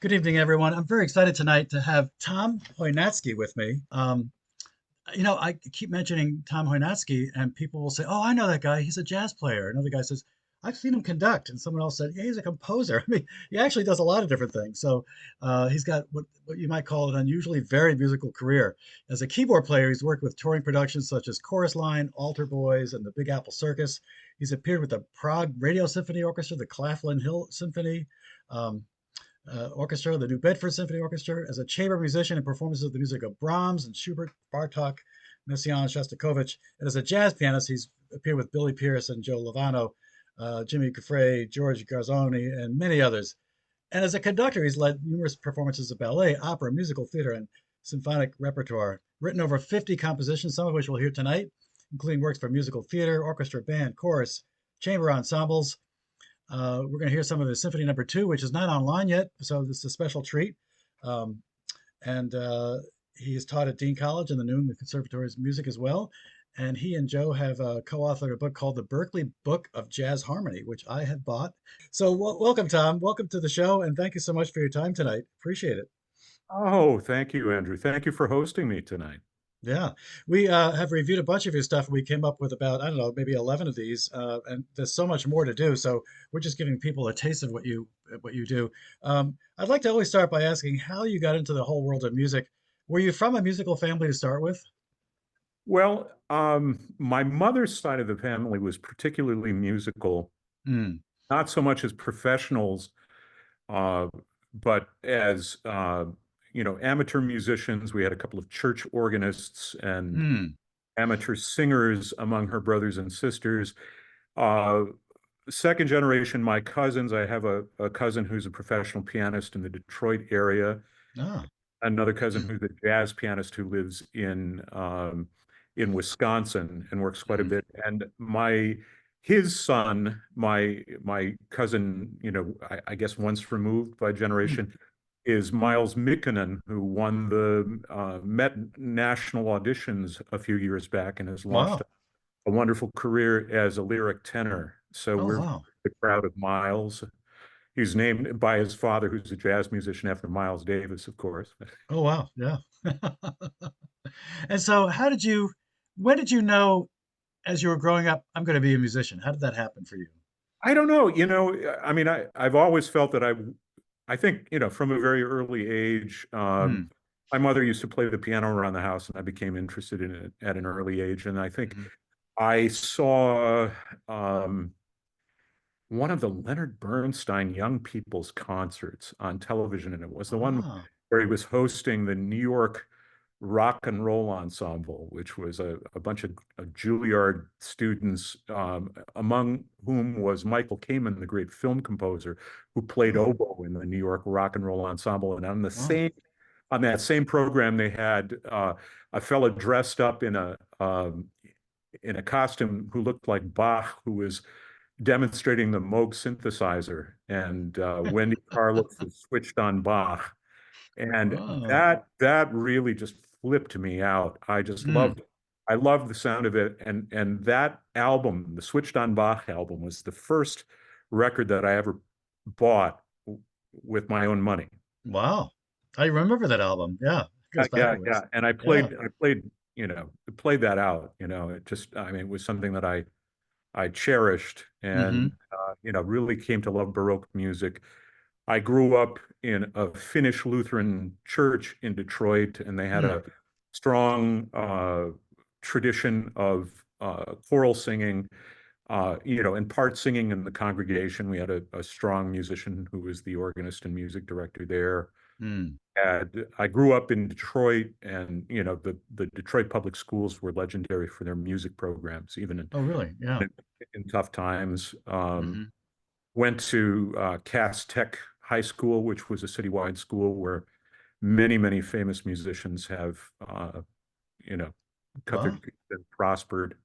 Good evening, everyone. I'm very excited tonight to have Tom Hojnacki with me. I keep mentioning Tom Hojnacki, and people will say, "Oh, I know that guy. He's a jazz player." Another guy says, "I've seen him conduct," and someone else said, "Yeah, he's a composer." I mean, he actually does a lot of different things. So he's got what you might call an unusually varied musical career. As a keyboard player, he's worked with touring productions such as Chorus Line, Altar Boys, and the Big Apple Circus. He's appeared with the Prague Radio Symphony Orchestra, the Claflin Hill Symphony. Um, Orchestra, the New Bedford Symphony Orchestra, as a chamber musician and performances of the music of Brahms and Schubert, Bartók, Messiaen, Shostakovich, and as a jazz pianist, he's appeared with Billy Pierce and Joe Lovano, Jimmy Giuffre, George Garzone, and many others. And as a conductor, he's led numerous performances of ballet, opera, musical theater, and symphonic repertoire. Written over 50 compositions, some of which we'll hear tonight, including works for musical theater, orchestra, band, chorus, chamber ensembles. We're going to hear some of the Symphony No. 2, which is not online yet, so this is a special treat. Um, and he is taught at Dean College and the New England Conservatory's music as well. And he and Joe have co-authored a book called The Berklee Book of Jazz Harmony, which I have bought. So welcome, Tom. Welcome to the show, and thank you so much for your time tonight. Appreciate it. Oh, thank you, Andrew. Thank you for hosting me tonight. Yeah, we have reviewed a bunch of your stuff. We came up with about, I don't know, maybe 11 of these, and there's so much more to do. So we're just giving people a taste of what you do. I'd like to always start by asking how you got into the whole world of music. Were you from a musical family to start with? Well, my mother's side of the family was particularly musical, Mm. not so much as professionals, uh, but as amateur musicians. We had a couple of church organists and Mm. amateur singers among her brothers and sisters. Uh, Second generation, my cousins. I have a cousin who's a professional pianist in the Detroit area. Ah. Another cousin who's a jazz pianist who lives in Wisconsin and works quite a Mm. bit. And his son, my cousin, I guess once removed by Mm. generation, is Miles Mikkonen, who won the Met National auditions a few years back and has launched Wow. a wonderful career as a lyric tenor. So Oh, we're wow. the crowd of Miles. He's named by his father, who's a jazz musician, after Miles Davis, of course. Oh, wow. Yeah. And so, when did you know as you were growing up, I'm going to be a musician? How did that happen for you? I don't know, I mean, I've always felt that I think, from a very early age, Mm. my mother used to play the piano around the house, and I became interested in it at an early age. And I think Mhm. I saw one of the Leonard Bernstein Young People's concerts on television, and it was the one Ah. where he was hosting the New York Rock and Roll Ensemble, which was a bunch of Juilliard students, among whom was Michael Kamen, the great film composer, who played Oh, oboe in the New York Rock and Roll Ensemble. And wow. on that same program, they had a fellow dressed up in a costume who looked like Bach, who was demonstrating the Moog synthesizer, and Wendy Carlos was switched on Bach, and Oh. that really just flipped me out. Mm. I loved the sound of it, and that album, the Switched on Bach album, was the first record that I ever bought with my own money. Wow. I remember that album. Yeah. It goes Yeah. backwards. And Yeah. played that out. It just, I mean, it was something that I cherished, and Hmm. really came to love Baroque music. I grew up in a Finnish Lutheran church in Detroit, and they had Mm. a strong tradition of choral singing, and part singing in the congregation. We had a strong musician who was the organist and music director there. Mm. And I grew up in Detroit, and the Detroit public schools were legendary for their music programs, even Oh, really? Yeah. in, in tough times. Hmm. Went to Cass Tech High School, which was a citywide school where many famous musicians have, you know, cut their Wow. teeth and prospered.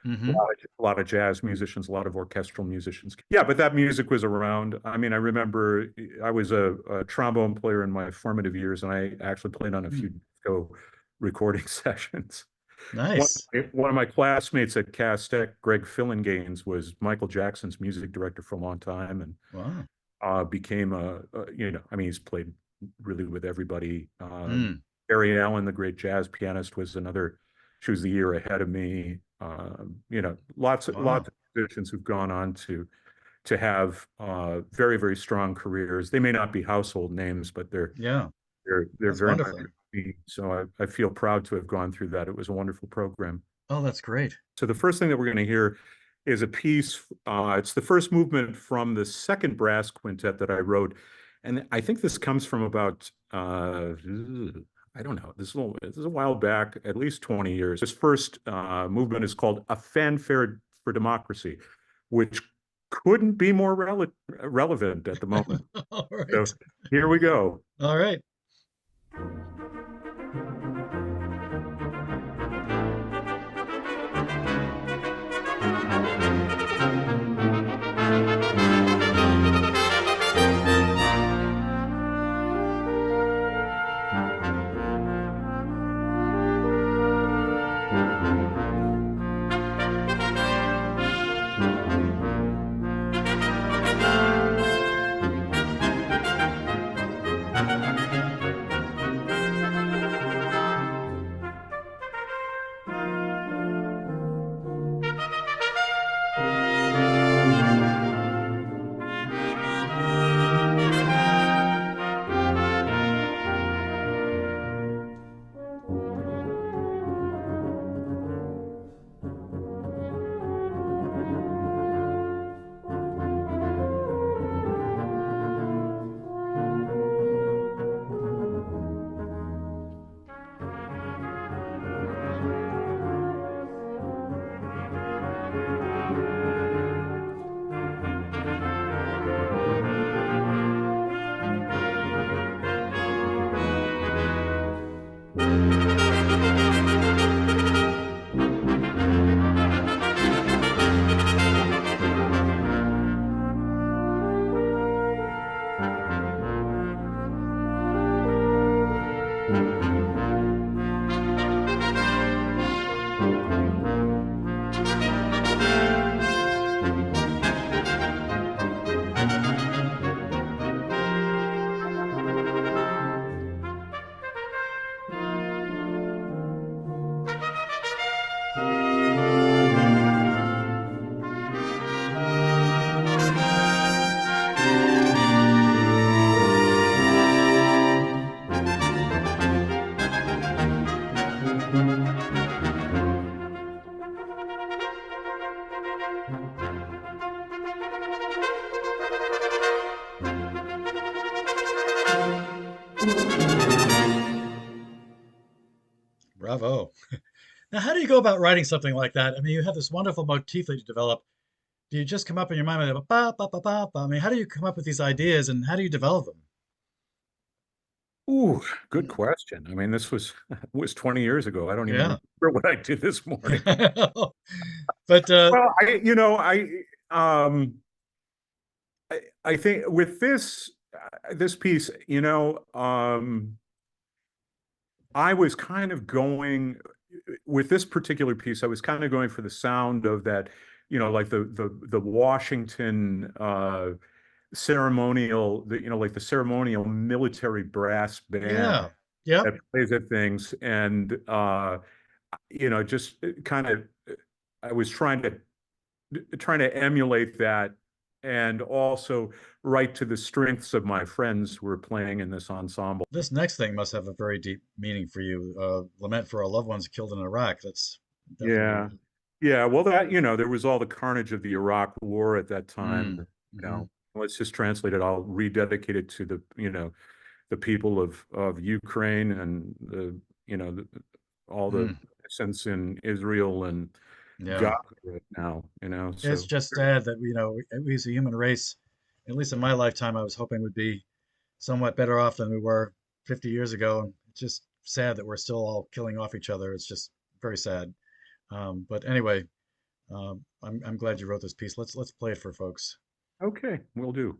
Hmm. A lot of jazz musicians, a lot of orchestral musicians. Yeah, but that music was around. I mean, I remember I was a trombone player in my formative years, and I actually played on a few Mm. disco recording sessions. One, Nice. one of my classmates at Cass Tech, Greg Fillinganes, was Michael Jackson's music director for a long time, and Wow. became I mean, he's played really with everybody. Mm. Barry Allen, the great jazz pianist, was another. She was the year ahead of me. Lots Wow. of musicians who've gone on to have very, very strong careers. They may not be household names, but they're Yeah, they're that's very much. wonderful. So I feel proud to have gone through that. It was a wonderful program. Oh, that's great. So the first thing that we're going to hear is a piece. It's the first movement from the second brass quintet that I wrote, and I think this comes from about I don't know. This is a while back, at least 20 years. This first movement is called "A Fanfare for Democracy," which couldn't be more relevant at the moment. All So right. here we go. All right. Bravo. Now, how do you go about writing something like that? I mean, you have this wonderful motif that you develop. Do you just come up in your mind with a ba ba ba ba ba? I mean, how do you come up with these ideas and how do you develop them? Ooh, good question. I mean, this was 20 years ago. I don't even Yeah. remember what I did this morning. But Well, I think with this piece, I was kind of going with this particular piece. I was kind of going for the sound of that, like the Washington ceremonial, like the ceremonial military brass band yeah. Yep. that plays at things, and just kind of, I was trying to emulate that, and also write to the strengths of my friends who were playing in this ensemble. This next thing must have a very deep meaning for you. Lament for our loved ones killed in Iraq. That's Yeah. definitely. Yeah. Well, there was all the carnage of the Iraq War at that time. Mm, hmm. Let's just translate it. I'll rededicate it to the people of Ukraine and all the Mm, innocents in Israel and yeah. Gaza right now, It's so just sad that, we as a human race, at least in my lifetime, I was hoping would be somewhat better off than we were 50 years ago. And it's just sad that we're still all killing off each other. It's just very sad. But anyway, I'm glad you wrote this piece. Let's play it for folks. okay, we'll do.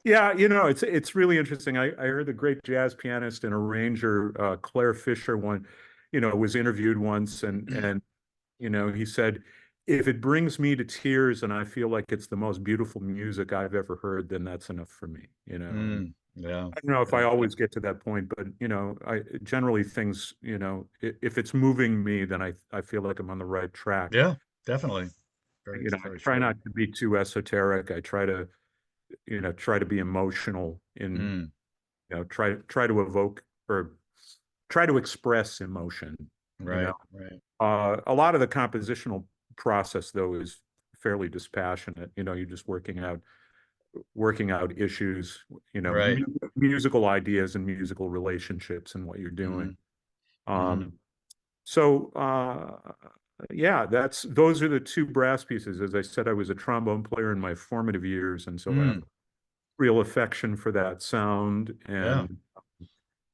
Yeah, it's really interesting. I heard the great jazz pianist and arranger Claire Fisher was interviewed once, and he said, if it brings me to tears and I feel like it's the most beautiful music I've ever heard, then that's enough for me. And Yeah, I don't know if I yeah, always get to that point, but I generally things, if it's moving me, then I feel like I'm on the right track. yeah, definitely. Very, I very try true. not to be too esoteric. I try to be emotional in, Mm, try to evoke or try to express emotion, you know. right, right, A lot of the compositional process, though, is fairly dispassionate. You're just working out issues, right. musical ideas and musical relationships and what you're doing. Hmm. Hmm. Um, so yeah, those are the two brass pieces. As I said, I was a trombone player in my formative years, and so I have Mm, real affection for that sound. yeah.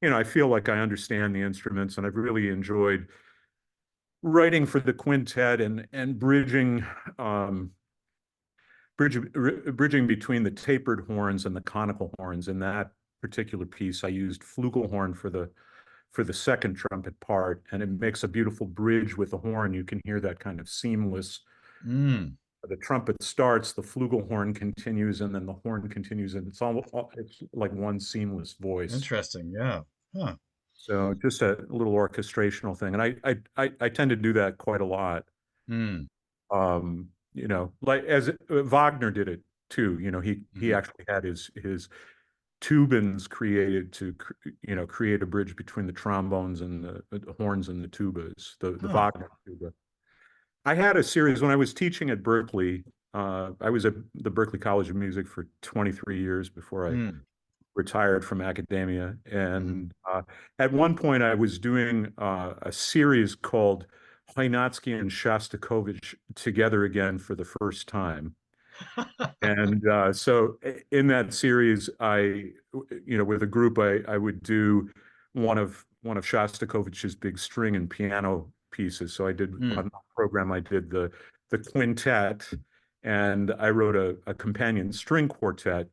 And I feel like I understand the instruments, and I've really enjoyed writing for the quintet and um, bridging between the tapered horns and the conical horns. In that particular piece, I used flugelhorn for the second trumpet part, and it makes a beautiful bridge with the horn. You can hear that kind of seamless. Mm, The trumpet starts, the flugelhorn continues, and then the horn continues, and it's like one seamless voice. interesting. Yeah. Huh. So just a little orchestrational thing, and I tend to do that quite a lot. Mm, Like as Wagner did it too. He hmm. actually had his tubans created to create a bridge between the trombones and the horns and the tubas. The Huh. Wagner tuba. I had a series when I was teaching at Berklee. I was at the Berklee College of Music for 23 years before I Mm, retired from academia. hmm. And at one point, I was doing a series called Hojnacki and Shostakovich together again for the first time. And so in that series, with a group, I would do one of Shostakovich's big string and piano pieces. So I did on Mm, the program, I did the quintet, and I wrote a companion string quartet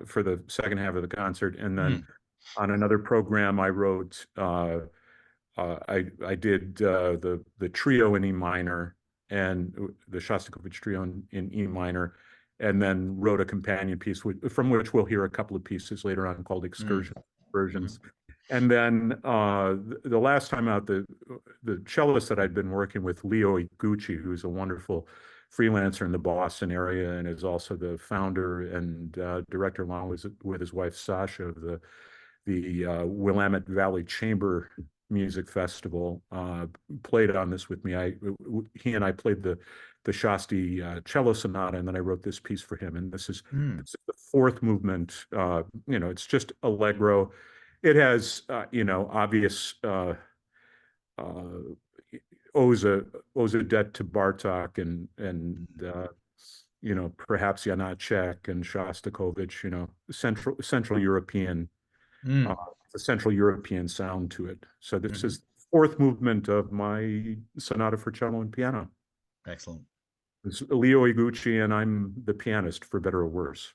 for the second half of the concert. And then mm, on another program, I wrote I did the trio in E minor and the Shostakovich trio in E minor, and then wrote a companion piece from which we'll hear a couple of pieces later on called mm, excursion hmm. versions. And then the last time out, the cellist that I'd been working with, Leo Iguchi, who's a wonderful freelancer in the Boston area and is also the founder and director, along with his wife Sasha, of the Willamette Valley Chamber Music Festival, played on this with me. He and I played the Shasti cello sonata, and then I wrote this piece for him. And Mm, this is the fourth movement. It's just allegro. It has obvious uh, owes a debt to Bartók and perhaps Janáček and Shostakovich. Central European uh, mm, a Central European sound to it. So this hmm. is the fourth movement of my sonata for cello and piano. Excellent. It's Leo Iguchi, and I'm the pianist, for better or worse.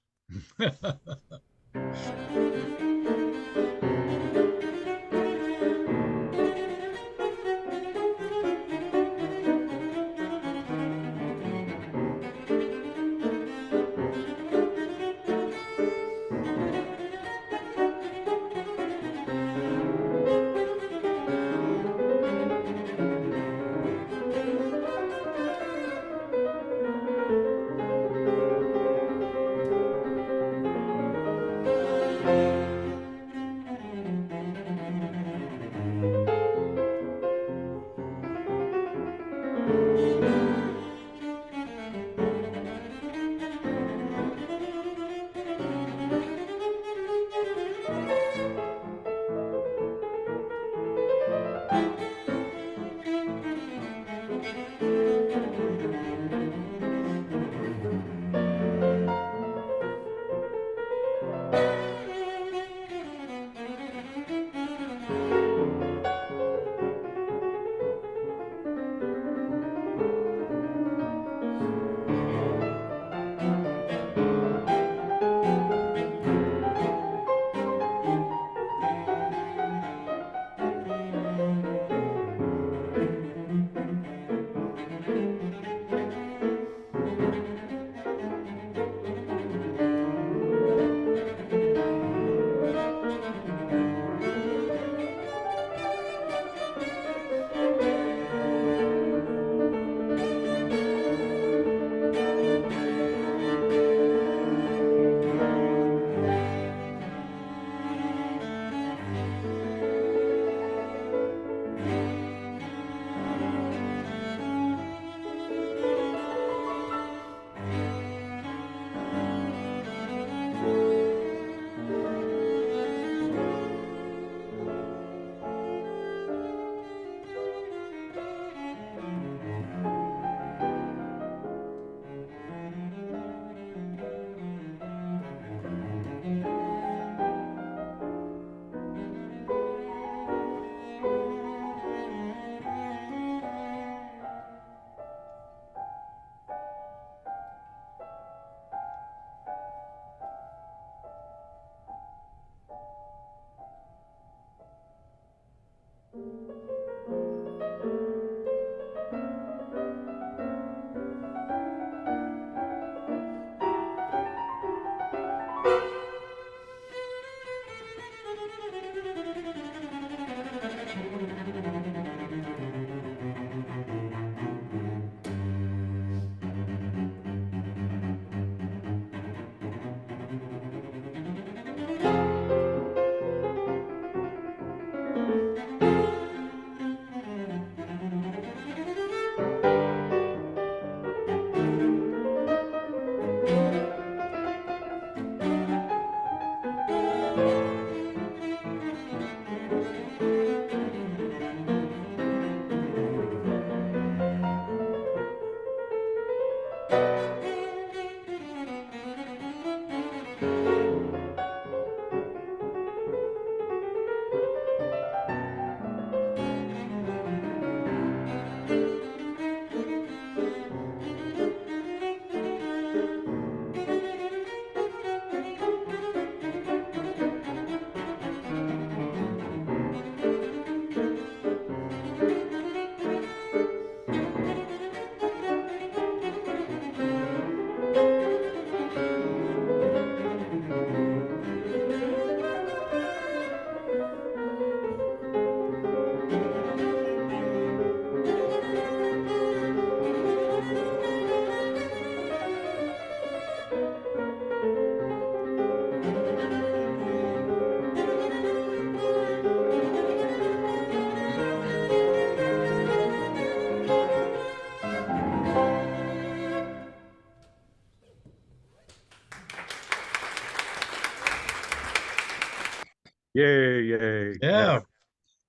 Yay, yay. Yeah, Yeah,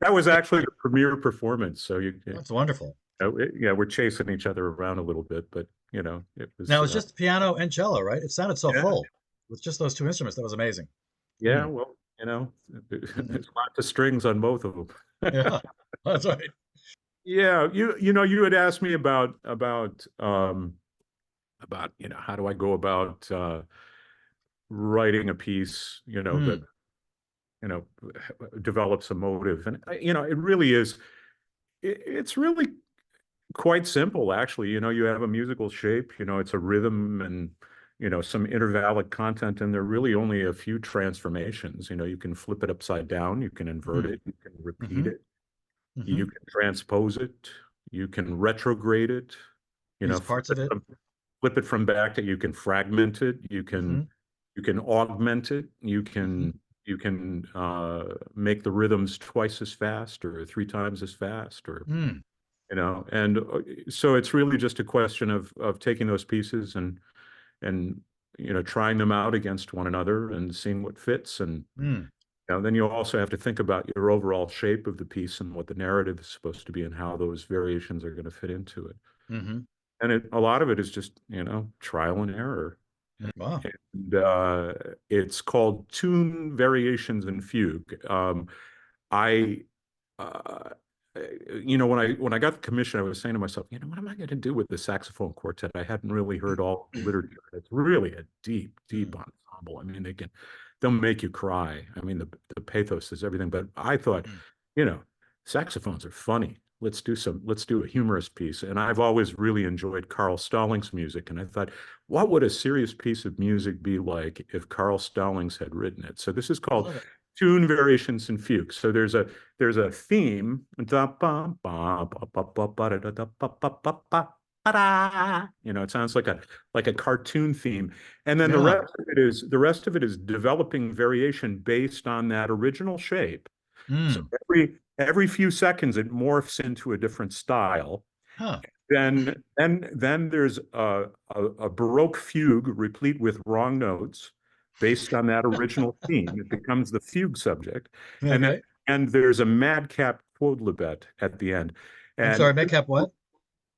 that was actually the premiere performance. So that's wonderful. yeah, we're chasing each other around a little bit, but it Now was, it's just piano and cello, right? It sounded so yeah, full with just those two instruments. That was amazing. yeah. Mm, Well, mhm. there's lots of strings on both of them. Yeah, that's right. Yeah, you had asked me about how do I go about writing a piece, that Mm, you know develops a motive, and it really is. It's really quite simple, actually. You have a musical shape. It's a rhythm and some intervallic content, and there are really only a few transformations. You can flip it upside down, you can invert mm, it, you can repeat hmm it, hmm you can transpose it, you can retrograde it, Use flip parts it of it. from, flip it from back to, you can fragment it, Hmm you can augment it, hmm make the rhythms twice as fast or three times as fast, or mm, and so it's really just a question of taking those pieces and trying them out against one another and seeing what fits. And mm, then you also have to think about your overall shape of the piece and what the narrative is supposed to be and how those variations are going to fit into it. hmm And a lot of it is just trial and error. Wow. And it's called Tune Variations in Fugue. I uh, when I got the commission, I was saying to myself, what am I going to do with the saxophone quartet? I hadn't really heard all the literature. It's really a deep, deep Mm, ensemble. I mean, they'll make you cry. I mean, the pathos is everything. But I thought, mm. you know, saxophones are funny. Let's do a humorous piece. And I've always really enjoyed Carl Stallings' music. And I thought, what would a serious piece of music be like if Carl Stallings had written it? So this is I called love it. Tune Variations and Fugues. So there's a theme. It sounds like a cartoon theme. And then the Yeah. rest of it is developing variation based on that original shape. So Mm. every few seconds it morphs into a different style. Huh. Then there's a Baroque fugue replete with wrong notes based on that original theme. It becomes the fugue subject, and then Okay. and there's a madcap quodlibet at the end, I'm and sorry, Metcalf what?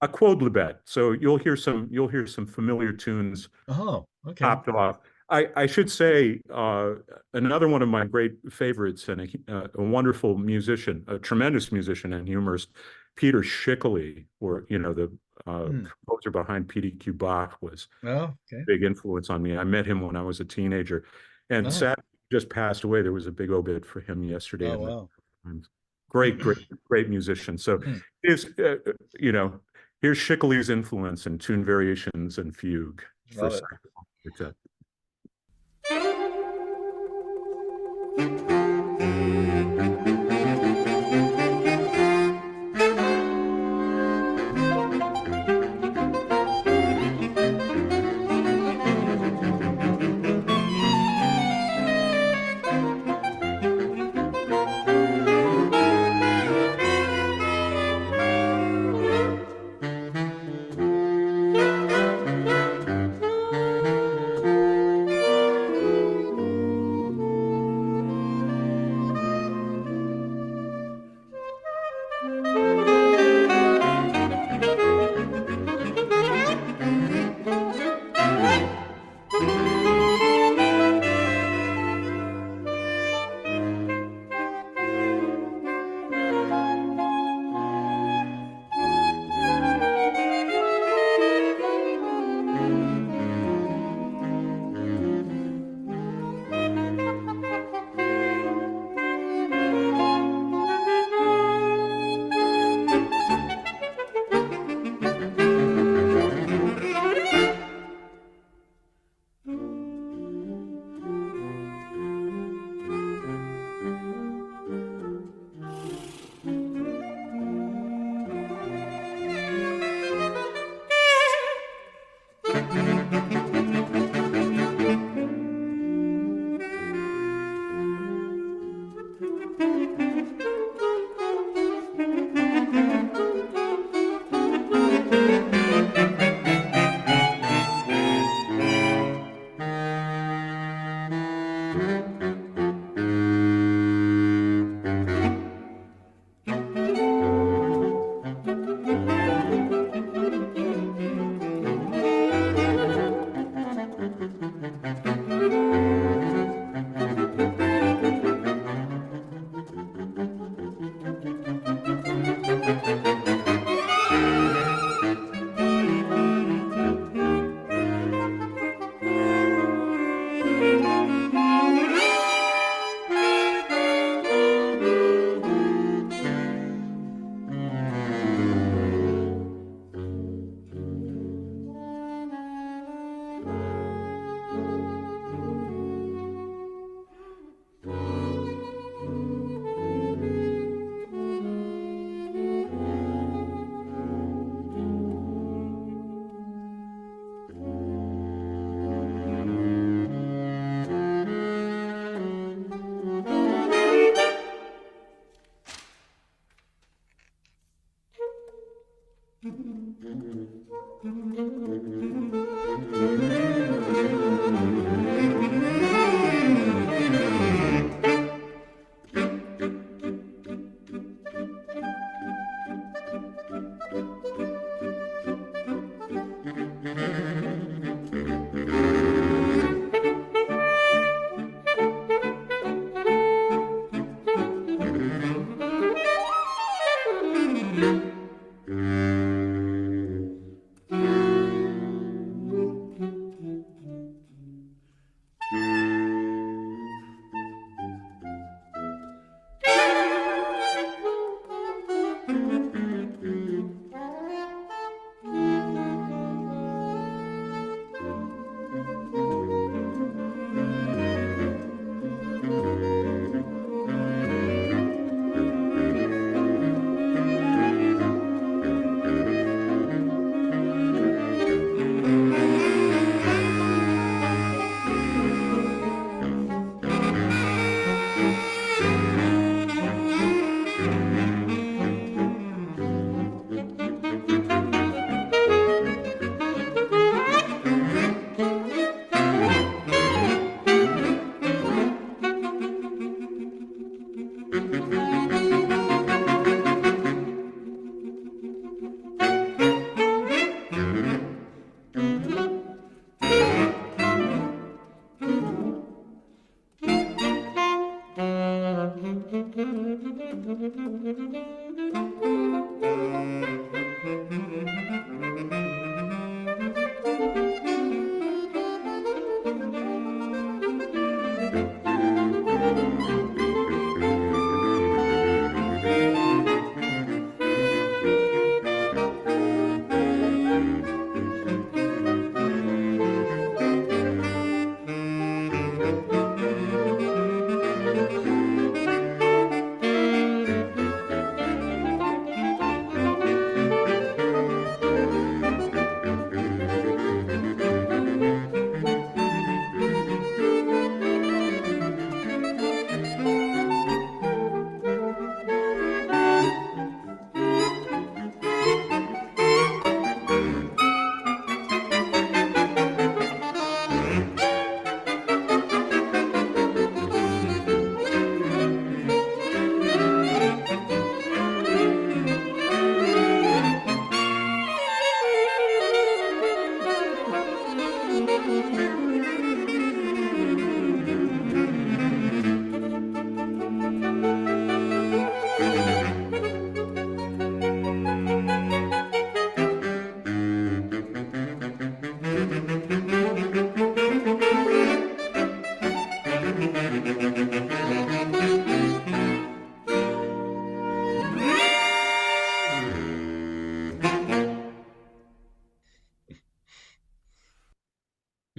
a quodlibet. So you'll hear some familiar tunes Oh, okay. topped off. I should say another one of my great favorites and a wonderful musician, a tremendous musician and humorist, Peter Schickele, or the Hmm. composer behind PDQ Bach, was Oh, a okay. big influence on me. I met him when I was a teenager, and Oh, sadly just passed away. There was a big obit for him yesterday oh, in the wow. Times. Great, great, great musician. So Hmm. is you know here's Schickele's influence in tune variations and fugue for Love it. saxophone.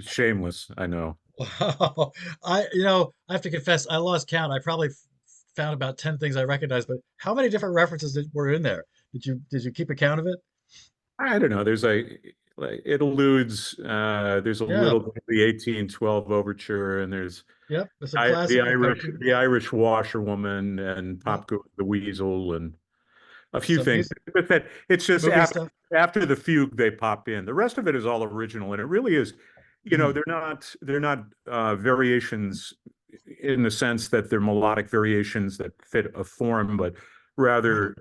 Shameless, I know. Wow. I have to confess, I lost count. I probably found about 10 things I recognized, but how many different references were in there? Did you keep account of it? I don't know. There's like it alludes. There's a Yeah. little bit of the 1812 overture, and there's Yep. It's a The classical Irish, cartoon. the Irish washerwoman, and Yep. Pop Goes the Weasel, and a few Some things. music, But that it's just movie stuff. after the fugue they pop in. The rest of it is all original, and it really is. Mm. They're not variations in the sense that they're melodic variations that fit a form, but Right. rather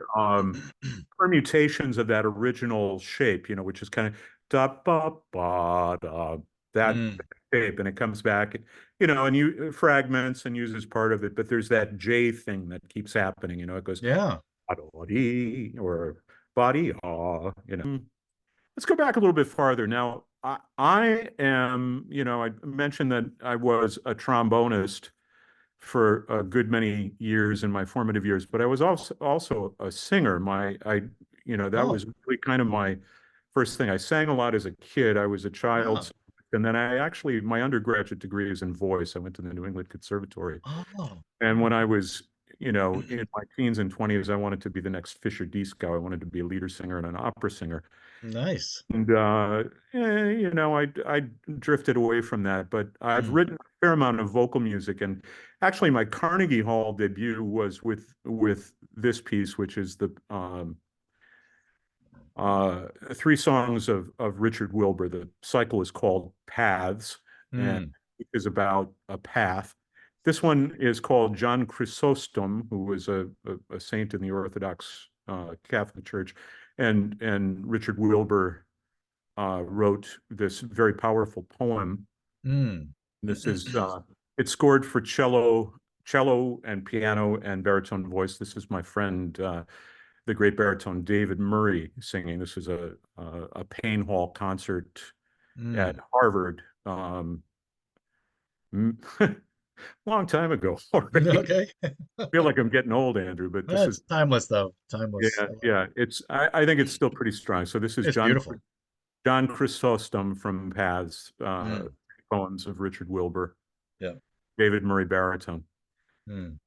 permutations of that original shape. Which is kind of da ba ba da that Mm. shape, and it comes back. And you fragments and uses part of it, but there's that J thing that keeps happening. It goes Yeah. ba-do-dee or body ah. Let's go back a little bit farther. Now, I am, I mentioned that I was a trombonist for a good many years in my formative years, but I was also a singer. That Oh. was really kind of my first thing. I sang a lot as a kid. I was a child, Wow. and then my undergraduate degree is in voice. I went to the New England Conservatory. Oh. And when I was, in my teens and 20s, I wanted to be the next Fischer Dieskau. I wanted to be a leader singer and an opera singer. Nice. And I drifted away from that, but I've Mm. written a fair amount of vocal music, and actually my Carnegie Hall debut was with this piece, which is the three songs of Richard Wilbur. The cycle is called Paths, and Mm. it is about a path. This one is called John Chrysostom, who was a saint in the Orthodox Catholic Church, and Richard Wilbur wrote this very powerful poem. Mm. This is it's scored for cello and piano and baritone voice. This is my friend, the great baritone David Murray singing. This is a Payne Hall concert at Mm. Harvard, long time ago already. Okay. I feel like I'm getting old, Andrew, but this is That's timeless though. yeah, Timeless. yeah. I think it's still pretty strong. So this is It's beautiful. John Chrysostom from Paths, Mm. poems of Richard Wilbur, Yeah. David Murray baritone. Mm.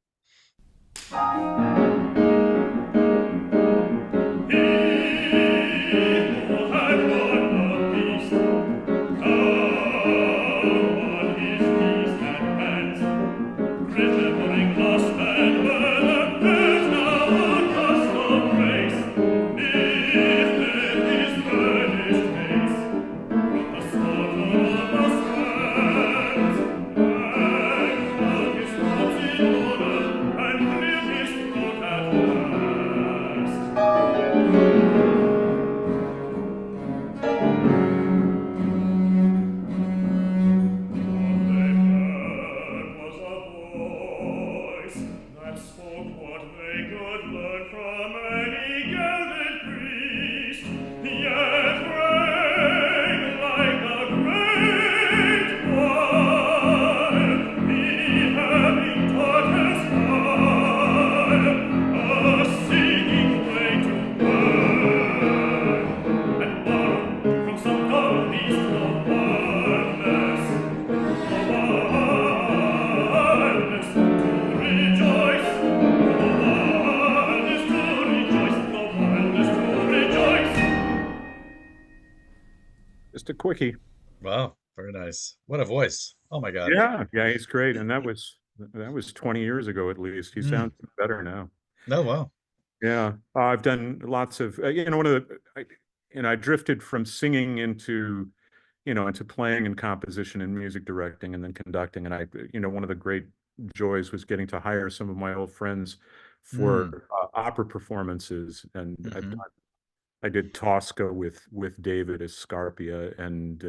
quickie. Wow, very nice. What a voice. Oh my God. Yeah, yeah, he's great. And that was 20 years ago at least. He Mm. sounds better now. Oh, wow. Yeah, I've done lots of, one of I drifted from singing into, into playing and composition and music directing and then conducting. And one of the great joys was getting to hire some of my old friends Mm. for opera performances. And Hmm. I did Tosca with David as Scarpia and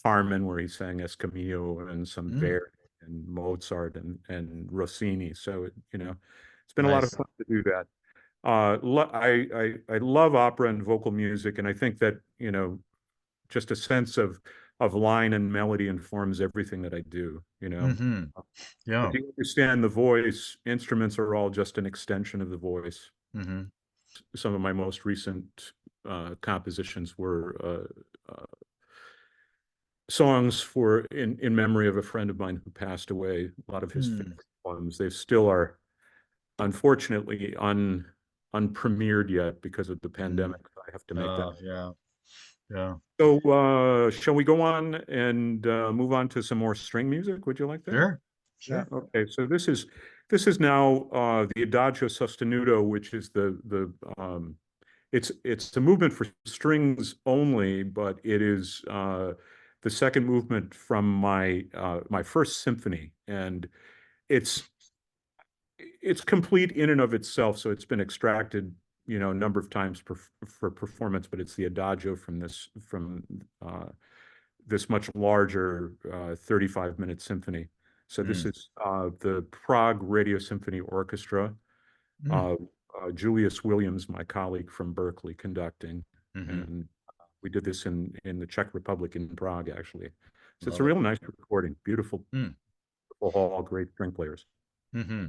Carmen, where he sang Escamillo, and some Mm. Verdi and Mozart and Rossini. So it's been a lot of Nice. fun to do that. I love opera and vocal music, and I think that just a sense of line and melody informs everything that I do. Hmm. If Yeah. you understand the voice, instruments are all just an extension of the voice. Hmm. Some of my most recent compositions were songs in memory of a friend of mine who passed away. A lot of his Mm. favorite poems. They still are unfortunately unpremiered yet because of the Hmm. pandemic. I have to make that. Oh, yeah. Yeah. So, shall we go on and move on to some more string music? Would you like that? Sure. Yeah. Sure. Okay. So this is now the Adagio sostenuto, which is it's a movement for strings only, but it is the second movement from my first symphony, and it's it's complete in and of itself. So it's been extracted, a number of times for performance, but it's the Adagio from this much larger 35-minute symphony. So this Mm. is the Prague Radio Symphony Orchestra. Mm. Uh, Julius Williams, my colleague from Berklee, conducting, Hmm. and we did this in the Czech Republic in Prague, actually. So it's a Love it. real nice recording. Beautiful, Mm. beautiful hall, great string players. Hmm.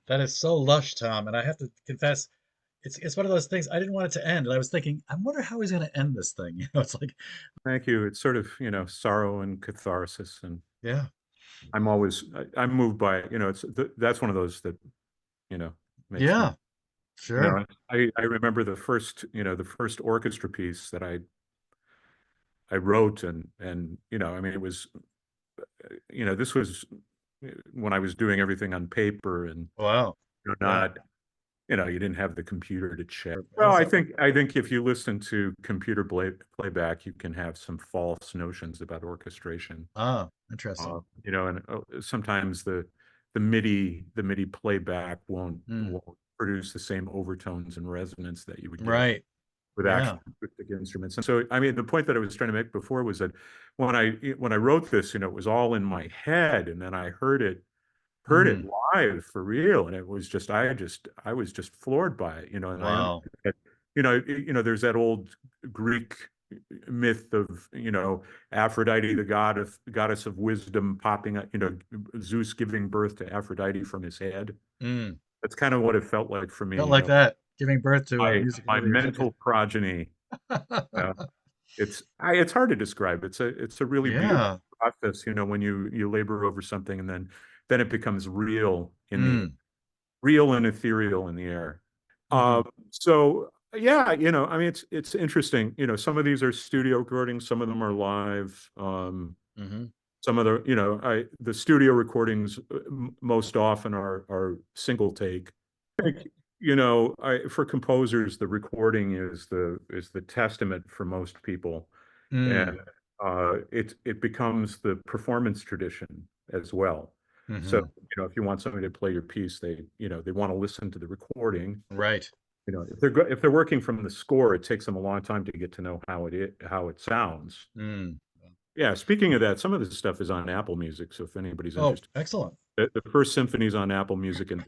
That is so lush, Tom. And I have to confess, it's one of those things I didn't want it to end. And I was thinking, I wonder how he's going to end this thing. It's like, Thank you. It's sort of, sorrow and catharsis, and yeah, I'm moved by it. That's one of those that, makes me, yeah, sure. I remember the first orchestra piece that I wrote, and I mean, it was, this was when I was doing everything on paper, and Wow. Yeah. not, you didn't have the computer to check. Well, Also, I think if you listen to playback, you can have some false notions about orchestration. interesting. And sometimes the MIDI playback Mm, won't produce the same overtones and resonance that you would get right. with Yeah. actual acoustic instruments. And so, I mean, the point that I was trying to make before was that when I wrote this, it was all in my head, and then I heard it Mm, live for real, and it was just I was just floored by it, and I wow. understood that, there's that old Greek myth of, Aphrodite, the goddess of wisdom, popping up, Zeus giving birth to Aphrodite from his head. Mm, That's kind of what it felt like for me, felt like that, giving birth to my music my over your head. mental progeny. uh, it's hard to describe. It's a really beautiful Yeah. process, when you labor over something, and then it becomes Mm, real and ethereal in the air. hmm So yeah, I mean, it's interesting. Some of these are studio recordings, some of them are live. hmm Some of the studio recordings most often are single take. Think, for composers, the recording is the testament for most people, and Mm, it becomes the performance tradition as well. So, hmm if you want somebody to play your piece, they want to listen to the recording. Right. If they're working from the score, it takes them a long time to get to know how it sounds. Mm. Yeah, speaking of that, some of this stuff is on Apple Music, so if anybody's Oh, interested, excellent. the first symphony's on Apple Music, and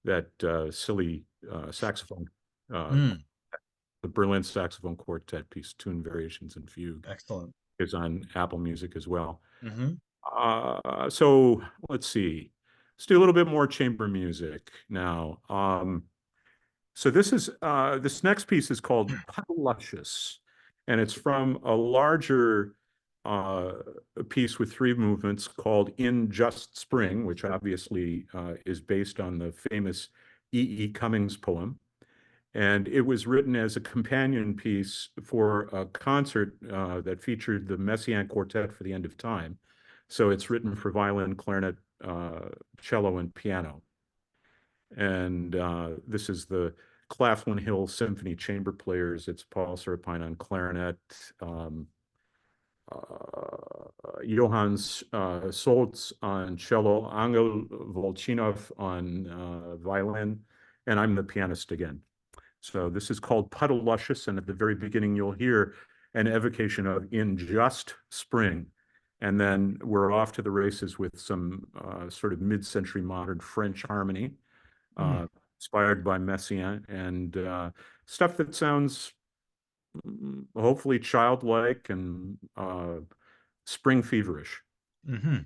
that silly saxophone, uh, Mm, the Berlin Saxophone Quartet piece, Tune Variations and Fugue, excellent. is on Apple Music as well. Hmm So let's see. Let's do a little bit more chamber music now. So this next piece is called Luscious, and it's from a larger uh, piece with three movements called In Just Spring, which obviously is based on the famous E. E. Cummings poem. And it was written as a companion piece for a concert that featured the Messiaen Quartet for the End of Time. So it's written for violin, clarinet, cello, and piano. And this is the Claflin Hill Symphony Chamber Players. It's Paul Serpine on clarinet, Johannes Solz on cello, Angel Volchinov on violin, and I'm the pianist again. So this is called Puddle Luscious, and at the very beginning you'll hear an evocation of In Just Spring. And then we're off to the races with some sort of mid-century modern French harmony, Mm, inspired by Messiaen, and stuff that sounds hopefully childlike and spring feverish. hmm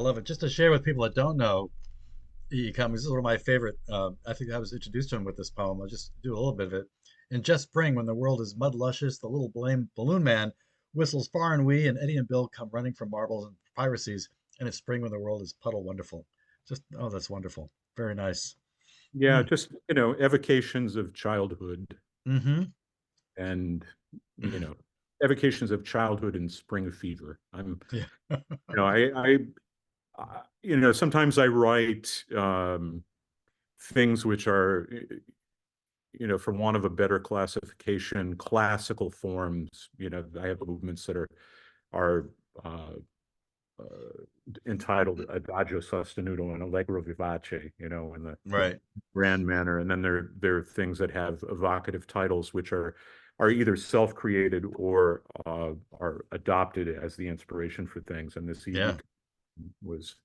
love it. Just to share with people that don't know E. Cummings, this is one of my favorite. I think I was introduced to him with this poem. I'll just do a little bit of it. In just spring, when the world is mud luscious, the little blame balloon man whistles far and wee, and Eddie and Bill come running from marbles and piracies. And it's spring when the world is puddle wonderful. Just, oh, that's wonderful. Very nice. Yeah, Mm. just, evocations of childhood Mm-hmm. and, you know, evocations of childhood and spring fever. Yeah. Sometimes I write things which are, for want of a better classification, classical forms. I have movements that are uh, entitled Adagio sostenuto and Allegro vivace, in the Right. grand manner. And then there are things that have evocative titles, which are either self-created or are adopted as the inspiration for things. And this Yeah. was,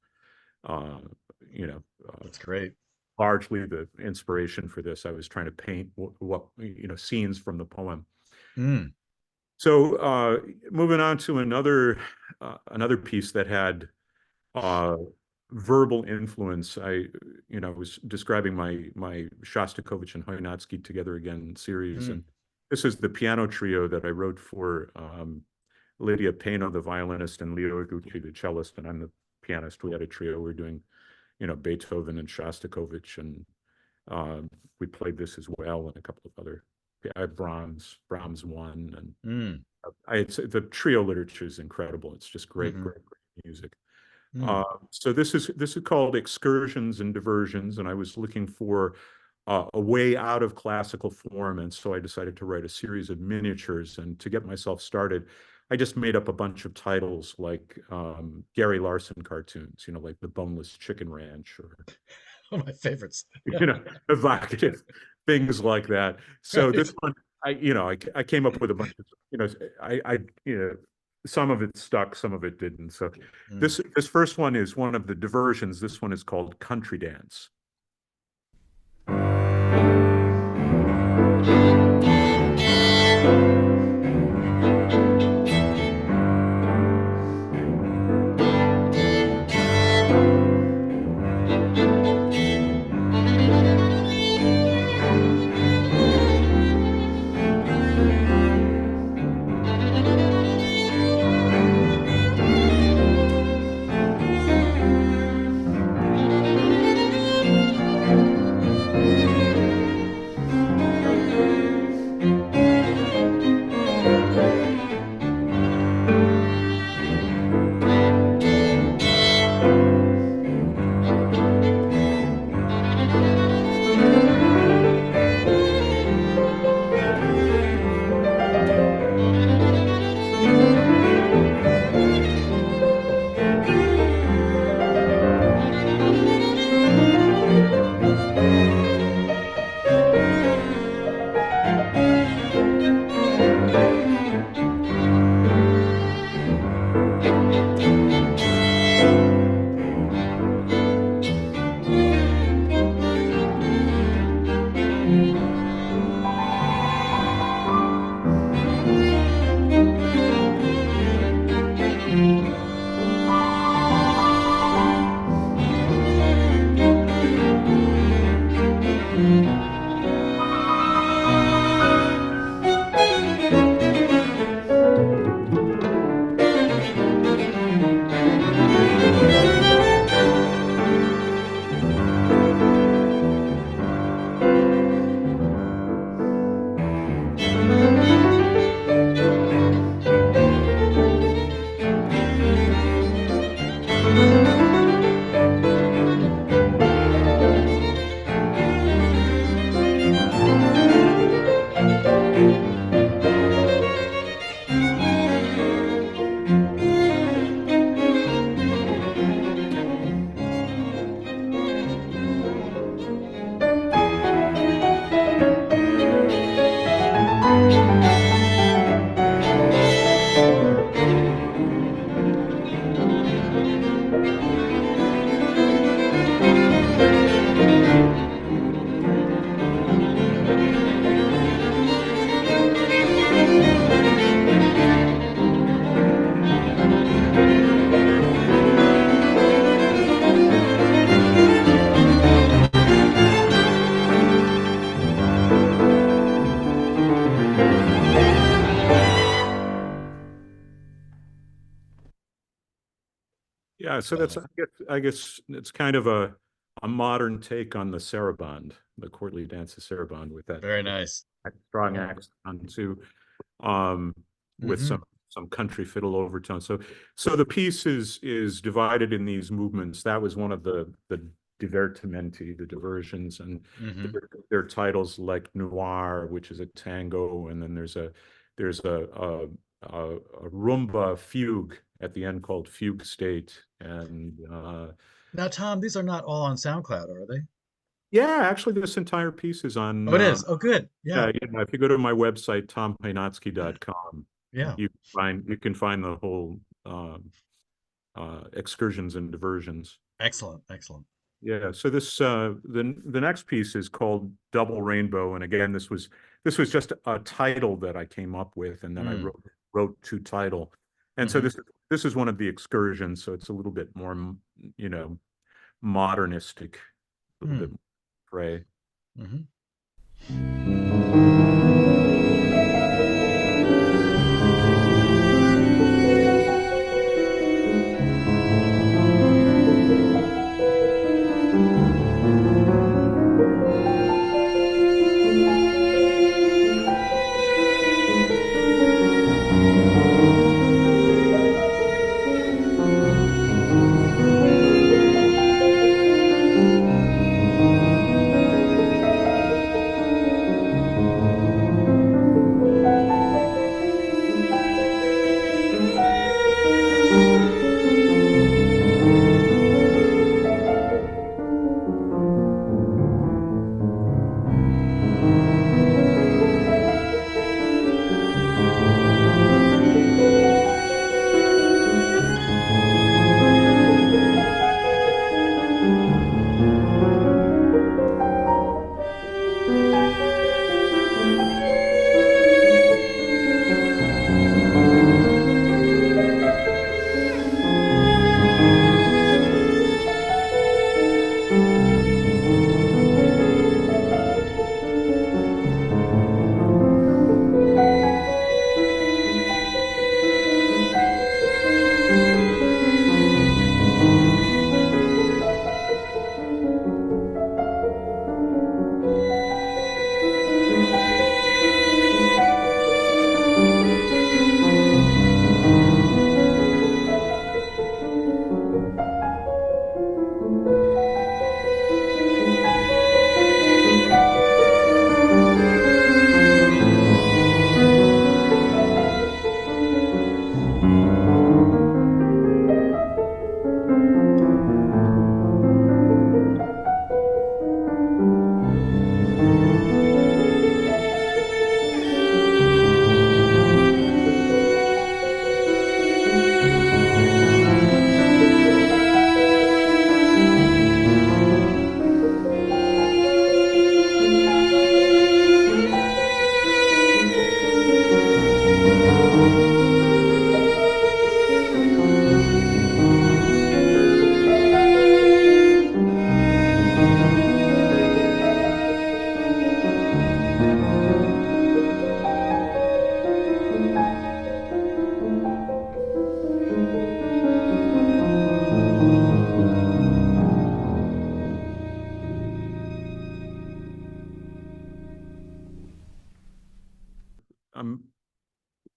uh, That's great. largely the inspiration for this. I was trying to paint what scenes from the poem. Mm. So moving on to another piece that had verbal influence. I was describing my Shostakovich and Hojnacki Together Again series, and this is the piano trio that I wrote for Lydia Peno, the violinist, and Leo Iguchi, the cellist, and I'm the pianist. We had a trio. We were doing, Beethoven and Shostakovich, and we played this as well, and a couple of other Brahms one, and the trio literature is incredible. It's just great, great music. So this is called Excursions and Diversions, and I was looking for a way out of classical form, and so I decided to write a series of miniatures. And to get myself started, I just made up a bunch of titles like Gary Larson cartoons, like the Boneless Chicken Ranch, or One of my favorites. evocative things like that. So this one, I came up with a bunch of, some of it stuck, some of it didn't. So this first one is one of the diversions. This one is called Country Dance. Yeah, so that's I guess it's kind of a modern take on the saraband, the courtly dance of saraband, with that Very nice. strong Yeah. accent on too, um, with Hmm. some country fiddle overtone. So the piece is divided in these movements. That was one of the divertimenti, the diversions, and Hmm. their titles like Noir, which is a tango, and then there's a rumba fugue at the end called Fugue State, and Now, Tom, these are not all on SoundCloud, are they? yeah, actually, this entire piece is on. Oh, it is. Oh, good. Yeah. Yeah, if you go to my website, tomhoynatsky.com, Yeah. you can find the whole excursions and diversions. Excellent. Excellent. Yeah, so this the next piece is called Double Rainbow, and again, this was just a title that I came up with, and then I Mm. wrote to title, and so Hmm. this is one of the excursions, so it's a little bit more modernistic, a little bit Mm. more fray. Hmm.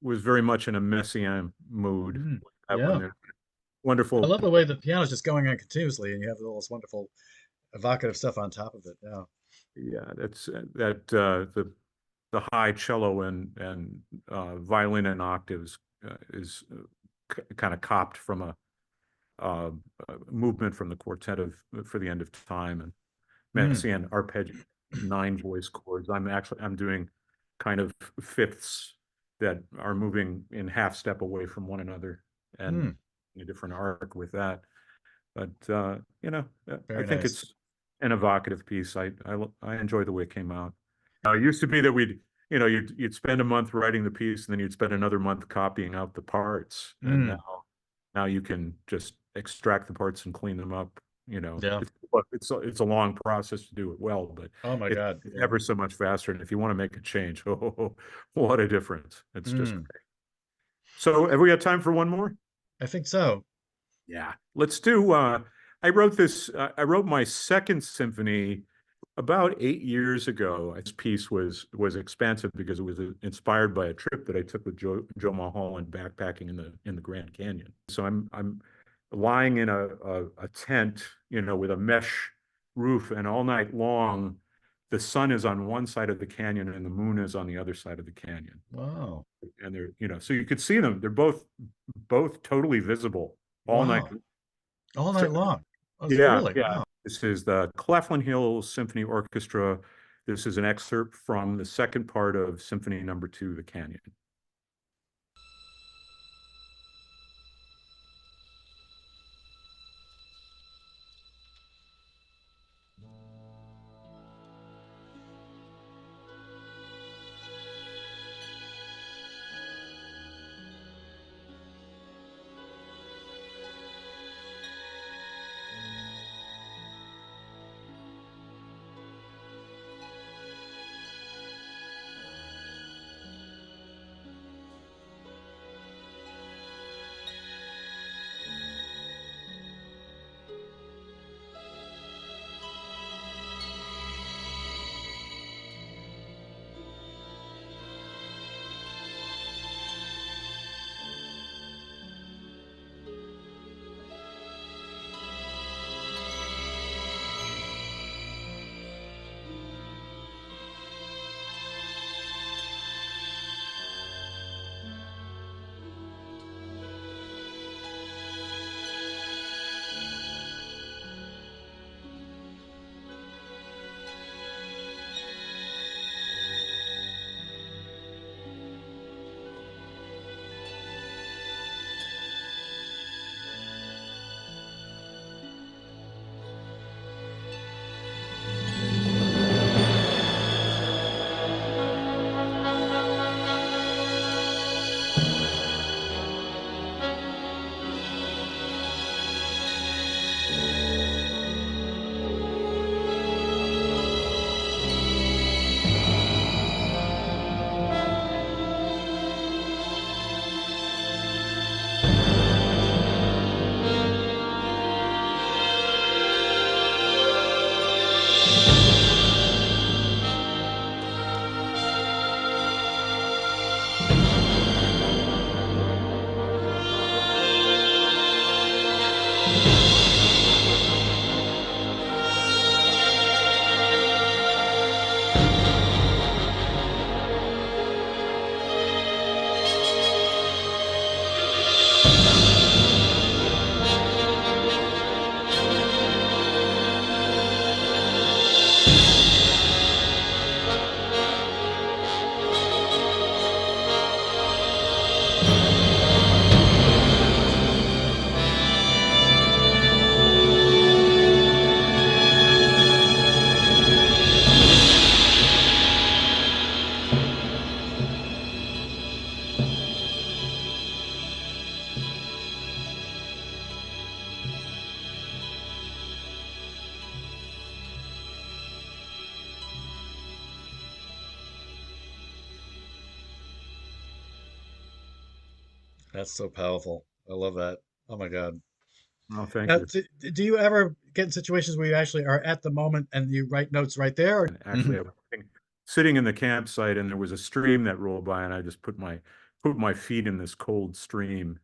Was very much in a Messiaen mood. Mm. That one Yeah. there. I Wonderful. love the way the piano's just going on continuously and you have all this wonderful evocative stuff on top of it. Yeah. Yeah, that's that the high cello and violin and octaves is kind of copped from uh, movement from the quartet of For the End of Time and Mm. Messiaen arpeggio 9 voice chords. I'm doing kind of fifths that are moving in half step away from one another and Mm. a different arc with that. But I Very think nice. it's an evocative piece. I enjoy the way it came out. It used to be that you'd spend a month writing the piece and then you'd spend another month copying out the parts, and Mm. now you can just extract the parts and clean them up. Yeah. It's a long process to do it well, but Oh my it's God. Yeah. ever so much faster. And if you want to make a change, oh, what a difference! It's just Mm. great. So, have we got time for one more? I think so. Yeah. Let's do, I wrote my second symphony about 8 years ago. This piece was expansive because it was inspired by a trip that I took with Joe Mulholland backpacking in the Grand Canyon. So I'm lying in a tent, with a mesh roof, and all night long, the sun is on one side of the canyon and the moon is on the other side of the canyon. Wow. And so you could see them. They're both totally visible all night. Wow. All So, night long. Oh, yeah, really? yeah. Wow. This is the Claflin Hill Symphony Orchestra. This is an excerpt from the second part of Symphony No. 2, The Canyon. That's so powerful. I love that. Oh my God. Oh, thank Now, you. do you ever get in situations where you actually are at the moment and you write notes right there? Or... And actually, Mhm. I was sitting in the campsite, and there was a stream that rolled by, and I just put my feet in this cold stream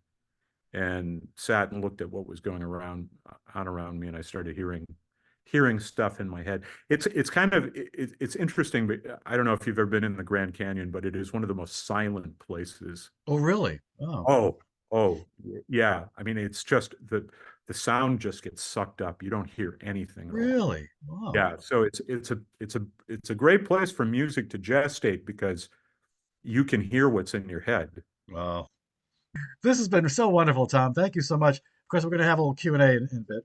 and sat and looked at what was going on around me, and I started hearing stuff in my head. It's kind of it's interesting, but I don't know if you've ever been in the Grand Canyon, but it is one of the most silent places. Oh, really? Oh, Oh, oh, yeah. I mean, it's just the sound just gets sucked up. You don't hear anything at all. really? Wow. Yeah, so it's a great place for music to gestate because you can hear what's in your head. Wow. This has been so wonderful, Tom. Thank you so much. Of course, we're going to have a little Q&A in a bit.